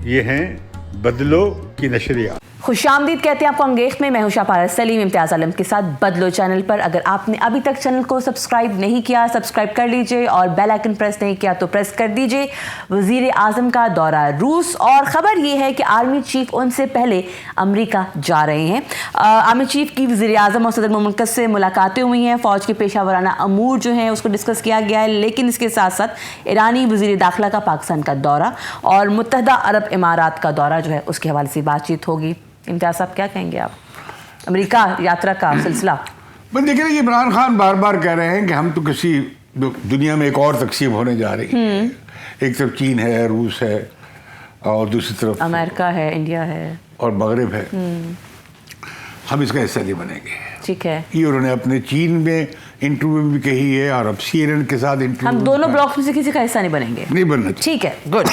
یہ ہیں بدلو کی نشریات. خوش آمدید کہتے ہیں آپ کو انگیخت میں. میں ہوں شاپارہ سلیم امتیاز عالم کے ساتھ بدلو چینل پر. اگر آپ نے ابھی تک چینل کو سبسکرائب نہیں کیا سبسکرائب کر لیجئے اور بیل آئیکن پریس نہیں کیا تو پریس کر دیجئے. وزیر اعظم کا دورہ روس اور خبر یہ ہے کہ آرمی چیف ان سے پہلے امریکہ جا رہے ہیں. آرمی چیف کی وزیر اعظم اور صدر مملکت سے ملاقاتیں ہوئی ہیں. فوج کے پیشہ ورانہ امور جو ہیں اس کو ڈسکس کیا گیا ہے. لیکن اس کے ساتھ ساتھ ایرانی وزیر داخلہ کا پاکستان کا دورہ اور متحدہ عرب امارات کا دورہ جو ہے اس کے حوالے سے بات چیت ہوگی. امتیاز صاحب کیا کہیں گے آپ امریکہ یاترا کا سلسلہ؟ دیکھیں یہ عمران خان بار بار کہہ رہے ہیں کہ ہم تو کسی دنیا میں ایک اور تقسیم ہونے جا رہی ہیں. ایک طرف چین ہے, روس ہے, اور دوسری طرف امریکہ ہے, انڈیا ہے اور مغرب ہے. ہم اس کا حصہ نہیں بنیں گے. ٹھیک ہے, یہ انہوں نے اپنے چین میں انٹرویو میں بھی کہی ہے اور اب سی این این کے ساتھ انٹرویو. ہم دونوں بلاکس میں سے کسی کا حصہ نہیں بنیں گے. نہیں بننا. ٹھیک ہے, گڈ.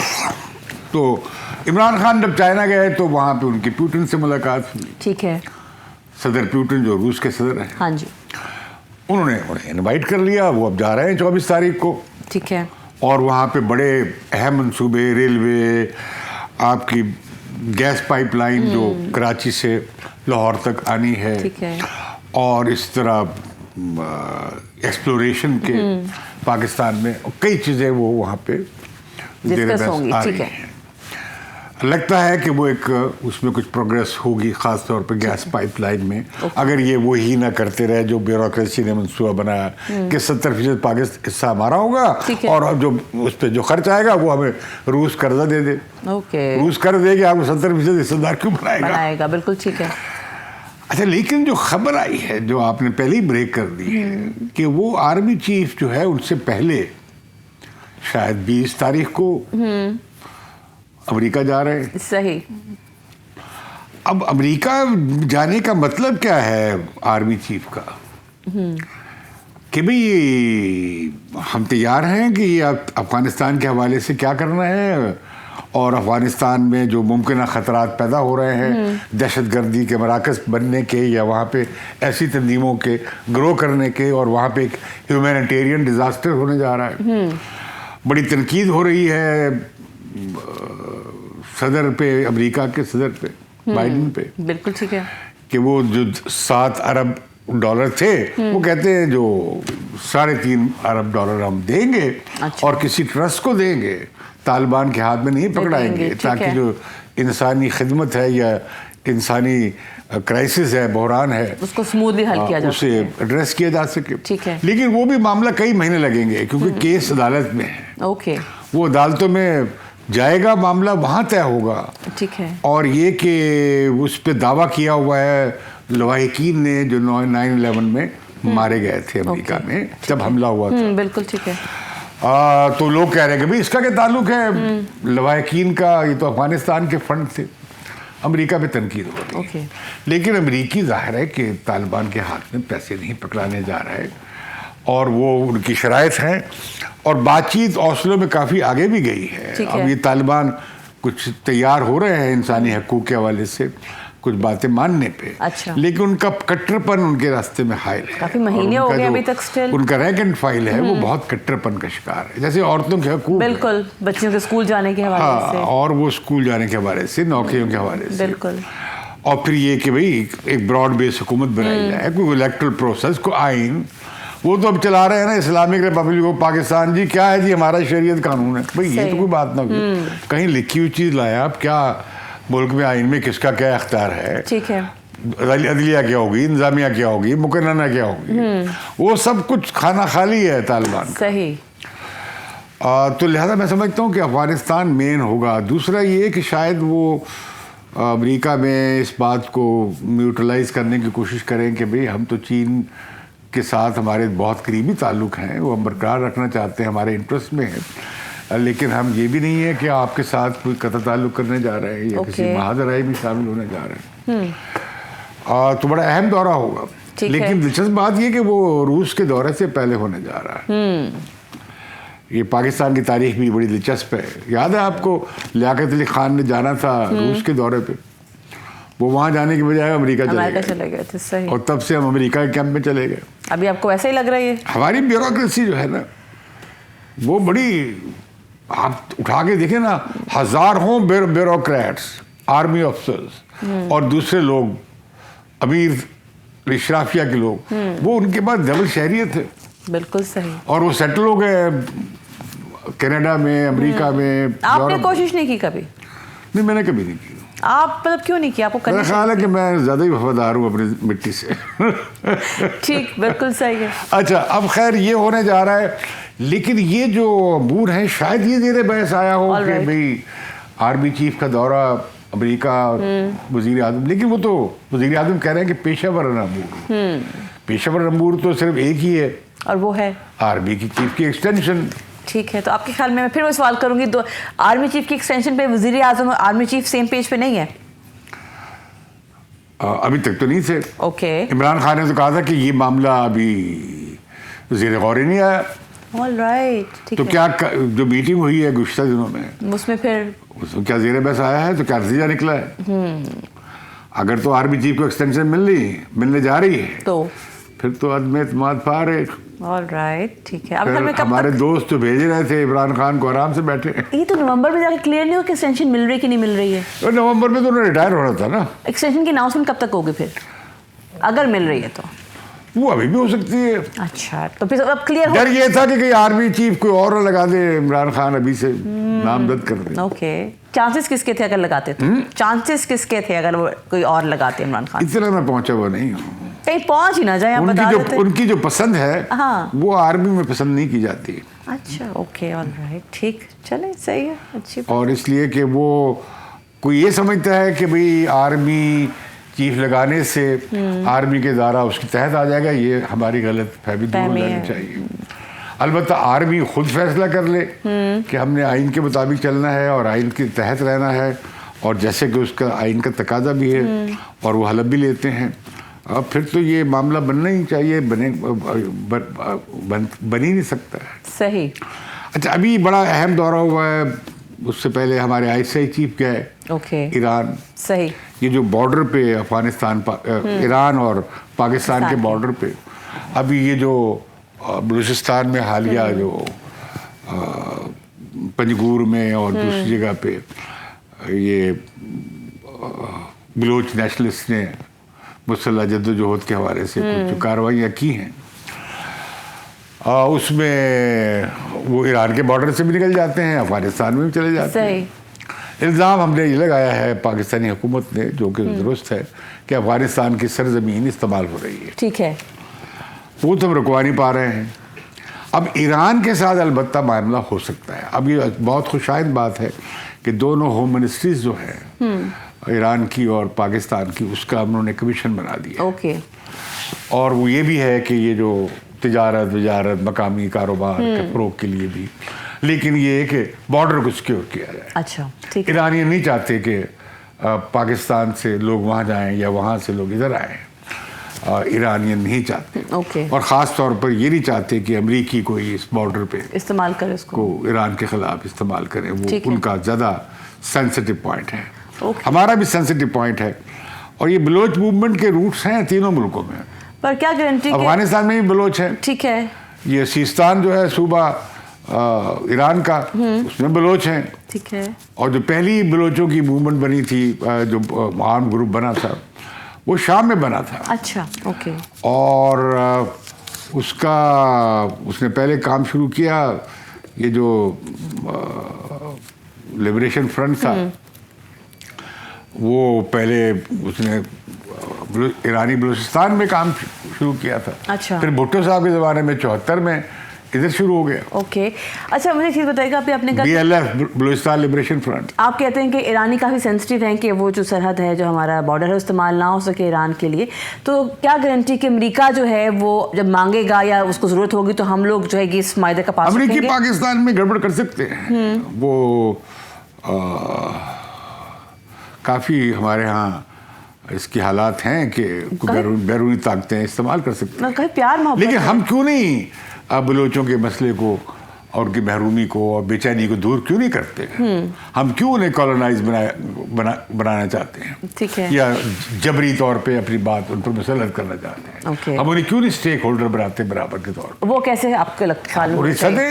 تو عمران خان جب چائنا گئے تو وہاں پہ ان کی پیوٹن سے ملاقات ہوئی. ٹھیک ہے, صدر پیوٹن جو روس کے صدر ہیں, ہاں جی, انہوں نے انہیں انوائٹ کر لیا. وہ اب جا رہے ہیں 24 تاریخ کو. ٹھیک ہے, اور وہاں پہ بڑے اہم منصوبے, ریلوے, آپ کی گیس پائپ لائن جو کراچی سے لاہور تک آنی ہے, ٹھیک ہے, اور اس طرح ایکسپلوریشن کے پاکستان میں کئی چیزیں وہ وہاں پہ ڈسکس ہوں گی. ٹھیک ہے, لگتا ہے کہ وہ ایک اس میں کچھ پروگریس ہوگی, خاص طور پہ گیس پائپ لائن میں. اگر یہ وہی نہ کرتے رہے جو بیوروکریسی نے منصوبہ بنایا کہ 70% پاکستان حصہ ہمارا ہوگا اور جو اس پہ جو خرچ آئے گا وہ ہمیں روس قرضہ دے دے. روس قرض دے کہ آپ کو 70% حصہ دار کیوں بنائے گا. بالکل ٹھیک ہے. اچھا, لیکن جو خبر آئی ہے جو آپ نے پہلے ہی بریک کر دی ہے کہ وہ آرمی چیف جو ہے ان سے پہلے شاید 20 تاریخ کو امریکہ جا رہے ہیں. صحیح. اب امریکہ جانے کا مطلب کیا ہے آرمی چیف کا؟ کہ بھئی ہم تیار ہیں کہ یہ افغانستان کے حوالے سے کیا کرنا ہے, اور افغانستان میں جو ممکنہ خطرات پیدا ہو رہے ہیں دہشت گردی کے مراکز بننے کے یا وہاں پہ ایسی تنظیموں کے گرو کرنے کے, اور وہاں پہ ایک ہیومینیٹیرین ڈیزاسٹر ہونے جا رہا ہے. بڑی تنقید ہو رہی ہے صدر پہ, امریکہ کے صدر پہ, بائیڈن پہ. بالکل ٹھیک ہے. کہ وہ جو 7 ارب ڈالر تھے وہ کہتے ہیں جو 3.5 ارب ڈالر ہم دیں گے اور کسی ٹرسٹ کو دیں گے, طالبان کے ہاتھ میں نہیں پکڑائیں گے, تاکہ جو انسانی خدمت ہے یا انسانی کرائسس ہے, بحران ہے, اس کو سموتھلی حل کیا جا سکے, اسے ایڈریس کیا جا سکے. ٹھیک ہے. لیکن وہ بھی معاملہ کئی مہینے لگیں گے کیونکہ کیس عدالت میں ہے. اوکے. وہ عدالتوں میں جائے گا, معاملہ وہاں طے ہوگا. ٹھیک ہے. اور یہ کہ اس پہ دعویٰ کیا ہوا ہے لواحقین نے جو 9/11 میں مارے گئے تھے امریکہ میں جب حملہ ہوا تھا. بالکل ٹھیک ہے. تو لوگ کہہ رہے ہیں کہ بھئی اس کا کیا تعلق ہے لواحقین کا, یہ تو افغانستان کے فنڈ تھے. امریکہ پہ تنقید ہو رہی ہے. لیکن امریکی ظاہر ہے کہ طالبان کے ہاتھ میں پیسے نہیں پکڑانے جا رہے, اور وہ ان کی شرائط ہیں, اور بات چیت اوسلو میں کافی آگے بھی گئی ہے. اب یہ طالبان کچھ تیار ہو رہے ہیں انسانی حقوق کے حوالے سے کچھ باتیں ماننے پہ, لیکن ان کا کٹرپن ان کے راستے میں حائل ہے. کافی مہینے ہو گئے ابھی تک سٹل ان کا رینک اینڈ فائل ہے وہ بہت کٹرپن کا شکار ہے, جیسے عورتوں کے حقوق. بالکل, بچیوں کے اسکول جانے کے حوالے سے, اور وہ اسکول جانے کے حوالے سے, نوکریوں کے حوالے سے. بالکل. اور پھر یہ کہ بھئی ایک براڈ بیس حکومت بنائی جائے, کوئی الیکٹرل پروسیس, کو آئین. وہ تو اب چلا رہے ہیں نا اسلامک ریپبلک آف پاکستان, جی کیا ہے جی ہمارا شریعت قانون ہے. بھئی یہ تو کوئی بات نہ ہوئی, کہیں لکھی ہوئی چیز لایا. اب کیا ملک میں آئین میں کس کا کیا اختیار ہے, ٹھیک ہے, عدلیہ کیا ہوگی, انتظامیہ کیا ہوگی, مقننہ کیا ہوگی, وہ سب کچھ کھانا خالی ہے طالبان. صحیح. تو لہذا میں سمجھتا ہوں کہ افغانستان مین ہوگا. دوسرا یہ کہ شاید وہ امریکہ میں اس بات کو نیوٹرلائز کرنے کی کوشش کریں کہ بھئی ہم تو چین کے ساتھ ہمارے بہت قریبی تعلق ہیں, وہ ہم برقرار رکھنا چاہتے ہیں, ہمارے انٹرسٹ میں ہے, لیکن ہم یہ بھی نہیں ہے کہ آپ کے ساتھ کوئی قطع تعلق کرنے جا رہے ہیں یا کسی معاہدہ میں شامل ہونے جا رہے ہیں. تو بڑا اہم دورہ ہوگا. لیکن دلچسپ بات یہ کہ وہ روس کے دورے سے پہلے ہونے جا رہا ہے. یہ پاکستان کی تاریخ بھی بڑی دلچسپ ہے. یاد ہے آپ کو لیاقت علی خان نے جانا تھا روس کے دورے پہ, وہ وہاں جانے کی بجائے امریکہ چلے گئے تھے. صحیح. اور تب سے ہم امریکہ کے کیمپ میں چلے گئے. ابھی آپ کو ایسا ہی لگ رہا ہے؟ ہماری بیوروکریسی جو ہے نا وہ بڑی آپ اٹھا کے دیکھیں نا، ہزاروں بیوروکریٹس، آرمی افسرز اور دوسرے لوگ، امیر اشرافیہ کے لوگ، وہ ان کے پاس ڈبل شہریت ہے. بالکل صحیح. اور وہ سیٹل ہو گئے کینیڈا میں، امریکہ میں. آپ نے کوشش نہیں کی کبھی؟ نہیں، میں نے کبھی نہیں کی. آپ مطلب کیوں نہیں کیا؟ آپ کو میرا خیال ہے کہ میں زیادہ ہی وفادار ہوں اپنی مٹی سے. ٹھیک، بالکل صحیح ہے. اچھا، اب خیر یہ ہونے جا رہا ہے، لیکن یہ جو امور ہیں شاید یہ زیر بحث آیا ہو کہ بھئی آرمی چیف کا دورہ امریکہ، وزیر اعظم، لیکن وہ تو وزیر اعظم کہہ رہے ہیں کہ پیشہ ورانہ امور. پیشہ ورانہ امور تو صرف ایک ہی ہے، اور وہ ہے آرمی کی چیف کی ایکسٹینشن. ٹھیک ہے، تو آپ کے خیال میں پھر وہ سوال کروں گی، آرمی چیف کی ایکسٹینشن پہ وزیر اعظم اور آرمی چیف سیم پیج پہ نہیں ہے؟ ابھی تک تو نہیں تھے. اوکے. عمران خان نے تو کہا تھا کہ یہ معاملہ ابھی زیر غور ہی نہیں آیا. All right. تو کیا جو میٹنگ ہوئی ہے گزشتہ دنوں میں، اس میں پھر اس میں کیا زیر بحث آیا ہے؟ تو کیا نتیجہ نکلا ہے؟ اگر تو آرمی چیف کو ایکسٹینشن ملنے جا رہی ہے تو پھر تو عدم اعتماد پار. آل رائٹ، ٹھیک ہے. اب ہمارے دوست جو بھیج رہے تھے عمران خان کو آرام سے بیٹھے. یہ تو نومبر میں جا کے کلیئر نہیں ہو کہ ایکسٹینشن مل رہی ہے کہ نہیں مل رہی ہے. نومبر میں تو انہیں ریٹائر ہونا تھا نا. ایکسٹینشن کی اناؤنسمنٹ کب تک ہوگی پھر اگر مل رہی ہے تو؟ وہ ابھی بھی ہو سکتی ہے. اچھا، تو پھر اب کلیئر ہو. ڈر یہ تھا کہ کہیں آرمی چیف کوئی اور لگا دے، عمران خان ابھی سے نامزد کر دے. اوکے. چانسز کس کے تھے اگر لگاتے تو؟ چانسز کس کے تھے اگر وہ کوئی اور لگاتے عمران خان؟ اتنا میں پہنچا ہوا نہیں ہوں. کہیں پہنچ ہی نہ جائے. آپ بتا دیتے. ان کی جو پسند ہے ہاں، وہ آرمی میں پسند نہیں کی جاتی. اچھا، اوکے، آل رائٹ، ٹھیک، چلیں، صحیح ہے، اچھی. اور اس لیے کہ وہ کوئی یہ سمجھتا ہے کہ بھئی آرمی چیف لگانے سے آرمی کے ادارہ اس کے تحت آ جائے گا. یہ ہماری غلط فہمی دور ہو جانی چاہیے. البتہ آرمی خود فیصلہ کر لے کہ ہم نے آئین کے مطابق چلنا ہے اور آئین کے تحت رہنا ہے، اور جیسے کہ اس کا آئین کا تقاضا بھی ہے اور وہ حلف بھی لیتے ہیں، پھر تو یہ معاملہ بننا ہی چاہیے. بن ہی نہیں سکتا ہے. صحیح. اچھا، ابھی بڑا اہم دورہ ہوا ہے. اس سے پہلے ہمارے ICI چیف گئے ایران. صحیح. یہ جو بارڈر پہ افغانستان، ایران اور پاکستان کے بارڈر پہ ابھی یہ جو بلوچستان میں حالیہ جو پنجگور میں اور دوسری جگہ پہ یہ بلوچ نیشنلسٹ نے مسلح جدوجہد کے حوالے سے کچھ جو کارروائیاں کی ہیں، اس میں وہ ایران کے بارڈر سے بھی نکل جاتے ہیں، افغانستان میں بھی چلے جاتے ہیں. الزام ہم نے یہ لگایا ہے پاکستانی حکومت نے، جو کہ درست ہے، کہ افغانستان کی سرزمین استعمال ہو رہی ہے. ٹھیک ہے. وہ تو ہم رکوا نہیں پا رہے ہیں. اب ایران کے ساتھ البتہ معاملہ ہو سکتا ہے. اب یہ بہت خوشائند بات ہے کہ دونوں ہوم منسٹریز جو ہیں ایران کی اور پاکستان کی، اس کا انہوں نے کمیشن بنا دیا. اوکے. اور وہ یہ بھی ہے کہ یہ جو تجارت مقامی کاروبار کے فروغ کے لیے بھی، لیکن یہ ہے کہ بارڈر کو سیکیور کیا جائے. اچھا، ٹھیک ہے. ایرانی نہیں چاہتے کہ پاکستان سے لوگ وہاں جائیں یا وہاں سے لوگ ادھر آئیں. ایرانین نہیں چاہتے. اور خاص طور پر یہ نہیں چاہتے کہ امریکی کوئی اس بارڈر پہ استعمال کرے اس کو ایران کے خلاف استعمال کرے. وہ ان کا زیادہ سینسٹیو پوائنٹ ہے. ہمارا بھی سینسٹیو پوائنٹ ہے. اور یہ بلوچ موومنٹ کے روٹس ہیں تینوں ملکوں میں. پر کیا گارنٹی؟ افغانستان میں بھی بلوچ ہیں. ٹھیک ہے. یہ سیستان جو ہے صوبہ ایران کا، اس میں بلوچ ہیں. ٹھیک ہے. اور جو پہلی بلوچوں کی موومنٹ بنی تھی، جو عام گروپ بنا تھا، وہ شام میں بنا تھا. اچھا، اوکے. اور اس نے پہلے کام شروع کیا، یہ جو لبریشن فرنٹ تھا، وہ پہلے اس نے ایرانی بلوچستان میں کام شروع کیا تھا. اچھا. پھر بھٹو صاحب کے زمانے میں 74 میں ادھر شروع ہو گیا. اوکے. اچھا، مجھے ایک چیز بتائیے گا، آپ نے کہا BLF بلوچستان لبریشن فرنٹ. آپ کہتے ہیں کہ ایرانی کافی سینسٹیو ہیں کہ وہ جو سرحد ہے، جو ہمارا بارڈر ہے، استعمال نہ ہو سکے ایران کے لیے. تو کیا گارنٹی کہ امریکہ جو ہے وہ جب مانگے گا یا اس کو ضرورت ہوگی تو ہم لوگ جو ہے کہ اس معاہدے کا پاس رکھیں گے؟ امریکی پاکستان میں گڑبڑ کر سکتے ہیں. وہ کافی ہمارے ہاں اس کی حالات ہیں کہ بیرونی طاقتیں استعمال کر سکتے ہیں. پیار محبت. لیکن ہم کیوں نہیں بلوچوں کے مسئلے کو اور ان کی محرومی کو اور بے چینی کو دور کیوں نہیں کرتے؟ ہم کیوں انہیں کالونائز بنانا چاہتے ہیں؟ ٹھیک ہے. یا جبری طور پہ اپنی بات ان پر مسلط کرنا چاہتے ہیں؟ ہم انہیں کیوں نہیں اسٹیک ہولڈر بناتے برابر کے طور پر؟ وہ کیسے آپ کے خیال میں؟ حصہ دیں،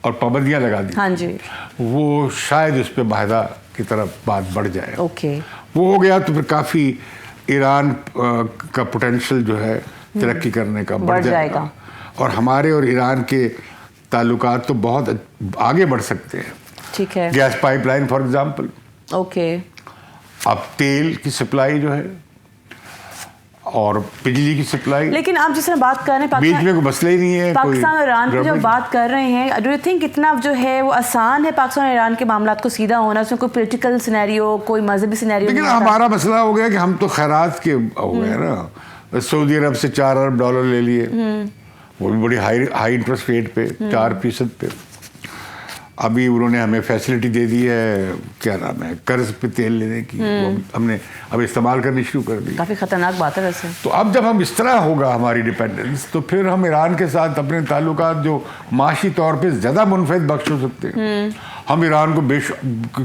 اور پابندیاں لگا دی, ہاں جی, وہ شاید اس پہ معاہدہ کی طرف بات بڑھ جائے. اوکے, وہ ہو گیا تو پھر کافی ایران کا پوٹینشیل جو ہے ترقی کرنے کا بڑھ جائے گا, اور ہمارے اور ایران کے تعلقات تو بہت آگے بڑھ سکتے ہیں. ٹھیک ہے, gas pipe line for example, okay, اب تیل کی سپلائی جو ہے اور بجلی کی سپلائی, لیکن آپ جس طرح بات کر رہے ہیں بیچ میں کوئی مسئلہ ہی نہیں ہے. پاکستان اور ایران کی جو بات کر رہے ہیں, ڈو یو تھنک اتنا جو ہے وہ آسان ہے پاکستان اور ایران کے معاملات کو سیدھا ہونا, اس میں کوئی پولیٹیکل سینیریو, کوئی مذہبی سینیریو؟ لیکن ہمارا مسئلہ ہو گیا کہ ہم تو خیرات کے ہو گئے نا, سعودی عرب سے $4 ارب لے لیے, وہ بھی بڑی ہائی انٹرسٹ ریٹ پہ 4% پہ. ابھی انہوں نے ہمیں فیسلٹی دے دی ہے, کیا نام ہے, قرض پہ تیل لینے کی, ہم نے اب استعمال کرنی شروع کر دی. کافی خطرناک بات ہے ویسے. تو اب جب ہم اس طرح ہوگا ہماری ڈیپینڈنس, تو پھر ہم ایران کے ساتھ اپنے تعلقات جو معاشی طور پہ زیادہ منفعت بخش ہو سکتے ہیں. ہم ایران کو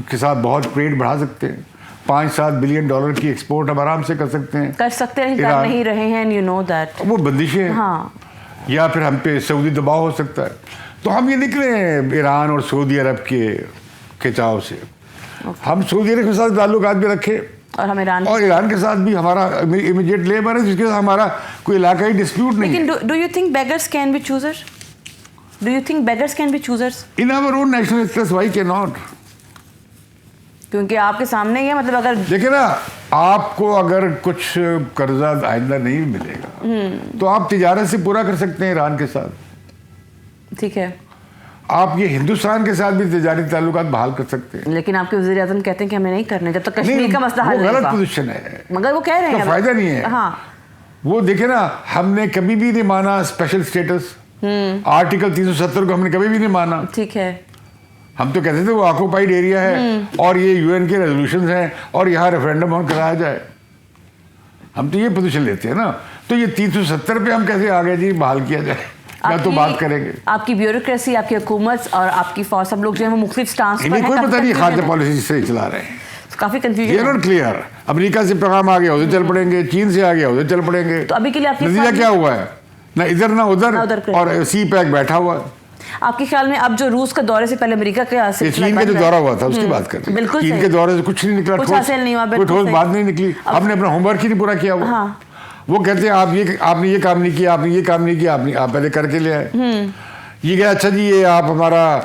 کے ساتھ بہت ٹریڈ بڑھا سکتے ہیں, $5-7 بلین کی ایکسپورٹ ہم آرام سے کر سکتے ہیں. کر سکتے ہیں, کر نہیں رہے ہیں, یو نو دیٹ. وہ بندشیں, ہاں, یا پھر ہم پہ سعودی دباؤ ہو سکتا ہے. تو ہم یہ نکلے ہیں ایران اور سعودی عرب کے کھچاؤ سے. ہم سعودی عرب کے ساتھ تعلقات بھی رکھے, اور ہم ایران کے ساتھ بھی ہمارا امیڈیٹ لیبر ہے جس کے ساتھ ہمارا کوئی علاقائی ڈسپیوٹ نہیں ہے. لیکن do you think beggars can be choosers? Do you think beggars can be choosers in our own national interest? Why کی ناٹ؟ کیونکہ آپ کے سامنے ہی ہے, مطلب اگر دیکھیں نا, آپ کو اگر کچھ قرضہ آئندہ نہیں ملے گا تو آپ تجارت سے پورا کر سکتے ہیں ایران کے ساتھ. ٹھیک ہے, آپ یہ ہندوستان کے ساتھ بھی تجارتی تعلقات بحال کر سکتے ہیں. لیکن آپ کے وزیر اعظم کہتے ہیں کہ ہمیں نہیں کرنے جب تک کشمیر کا مسئلہ حل نہیں ہوگا. غلط پوزیشن ہے, مگر وہ کہہ رہے ہیں فائدہ نہیں ہے. ہاں, وہ دیکھیں نا, ہم نے کبھی بھی نہیں مانا اسپیشل اسٹیٹس, آرٹیکل 370 کو ہم نے کبھی بھی نہیں مانا. ٹھیک ہے, ہم تو کہتے تھے وہ آکوپائڈ ایریا ہے اور یہ UN کے ریزولوشنز ہیں اور یہاں ریفرینڈم کرایا جائے. ہم تو یہ پوزیشن لیتے ہیں نا. تو یہ 370 پہ ہم کیسے آگے جی بحال کیا جائے, یا تو بات کریں گے. آپ کی بیوروکریسی, آپ کی حکومت اور آپ کی فوج, سب لوگ جو ہے وہ مختلف سٹانس پر ہیں. کوئی پتہ نہیں خارجہ پالیسی سے چلا رہے ہیں, کافی کنفیوژن یہ ناٹ کلیئر. امریکہ سے پیغام آ گیا ادھر چل پڑیں گے, چین سے آ گیا ادھر چل پڑیں گے. تو ابھی کے لیے آپ نتیجہ کیا ہوا ہے؟ نہ ادھر نہ ادھر, اور سی پیک بیٹھا ہوا ہے. آپ کے خیال میں اب جو روس کے دورے سے پہلے امریکہ کے چین کا جو دورہ ہوا تھا اس کی بات کرتے ہیں. بالکل چین کے دورے سے کچھ نہیں نکلا, کچھ حاصل نہیں ہوا, کوئی ٹھوس بات نہیں نکلی. ہم نے اپنا ہوم ورک ہی نہیں پورا کیا ہوا. وہ کہتے ہیں آپ نے یہ کام نہیں کیا, آپ نے یہ کام نہیں کیا, آپ پہلے کر کے لے آئے. یہ کہا اچھا جی یہ آپ ہمارا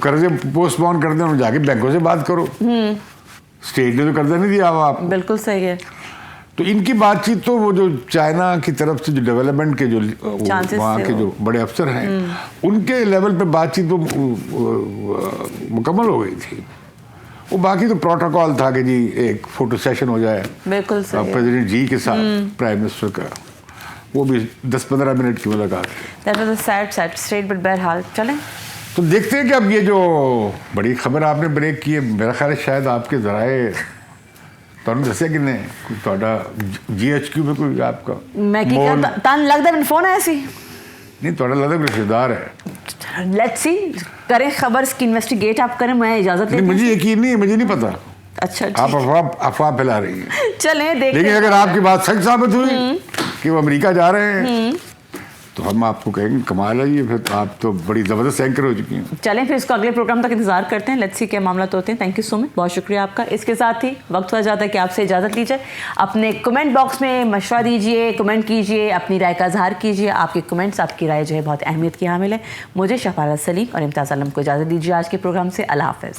قرضے پوسٹ پون کر دیں, جا کے بینکوں سے بات کرو. اسٹیٹ نے تو قرضہ نہیں دیا ہوا آپ. بالکل صحیح ہے. تو ان کی بات چیت تو وہ جو چائنا کی طرف سے جو ڈیولپمنٹ کے جو وہاں کے جو بڑے افسر ہیں ان کے لیول پہ بات چیت تو مکمل ہو گئی تھی. وہ باقی تو پروٹوکول تھا کہ جی ایک فوٹو سیشن ہو جائے بالکل پریزیڈنٹ جی کے ساتھ پرائم منسٹر کا, وہ بھی 10-15 منٹ کی ملاقات. That was a sad state, but بہرحال چلیں. تو دیکھتے ہیں کہ اب یہ جو بڑی خبر آپ نے بریک کی ہے, میرا خیال ہے شاید آپ کے ذرائع ਤੁਹਾਨੂੰ ਦੱਸਿਆ ਕਿੰਨੇ ਤੁਹਾਡਾ GHQ میں کوئی آپ کا میں کی ਤੁਹਾਨੂੰ ਲੱਗਦਾ ਮੈਨੂੰ ਫੋਨ ਆਇਆ ਸੀ? نہیں ਤੁਹਾਡਾ ਲੱਗਦਾ کوئی رشتہ دار ہے. لیٹس سی, کریں خبر اس کی انویسٹیگیٹ آپ کریں, میں اجازت لیتی ہوں. مجھے یقین نہیں ہے, مجھے نہیں پتا. اچھا آپ افواہ پھیلا رہی ہیں. چلیں دیکھیں. لیکن اگر آپ کی بات سچ ثابت ہوئی کہ وہ امریکہ جا رہے ہیں تو ہم آپ کو کہیں گے کمال ہے, یہ پھر آپ تو بڑی زبردست اینکر ہو چکی ہیں. چلیں پھر اس کو اگلے پروگرام تک انتظار کرتے ہیں, لیٹس سی کیا معاملات ہوتے ہیں. تھینک یو سو مچ, بہت شکریہ آپ کا. اس کے ساتھ ہی وقت ہو جاتا ہے کہ آپ سے اجازت لیجیے. اپنے کمنٹ باکس میں مشورہ دیجیے, کمنٹ کیجیے, اپنی رائے کا اظہار کیجیے. آپ کے کمنٹس, آپ کی رائے جو ہے بہت اہمیت کی حامل ہے. مجھے شفارت سلیم اور امتیاز عالم کو اجازت دیجیے آج کے پروگرام سے. اللہ حافظ.